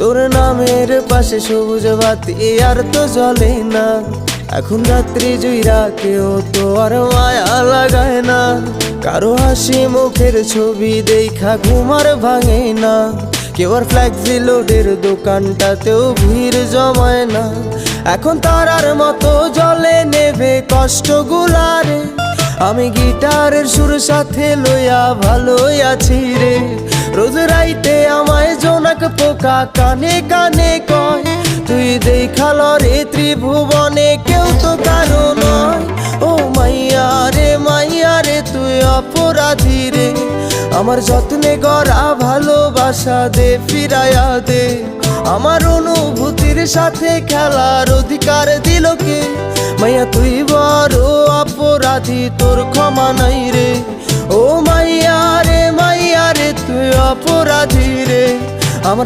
তোর নামের পাশে সবুজ বাতি আর তো জ্বলে না। এখন রাত্রি জুইরা কেউ তো আর মায়া লাগায় না। কারো হাসি মুখের ছবি দেখা ঘুমার ভাঙে না। কেউ আর ফ্ল্যাক্সি লোডের দোকানটাতেও ভিড় জমায় না। এখন তারার মতো জলে নেভে কষ্টগুলারে। আমি গিটারের সুর সাথে লইয়া ভালোই আছি রে। রোজ রাইতে আমায় জোনাক পোকা কানে কানে কয়, তুই দেখাল রে ত্রিভুবনে কেউ তো কারো নয়। ও মাইয়া রে তুই অপরাধী রে। আমার যত্নে গড়া ভালোবাসা দে ফিরাইয়া দে। আমার অনুভূতির সাথে খেলার অধিকার দিল কে? মাইয়া তুই বড় অপরাধী, তোর ক্ষমা নাই রে। ও মাইয়া রে তুই অপরাধী রে।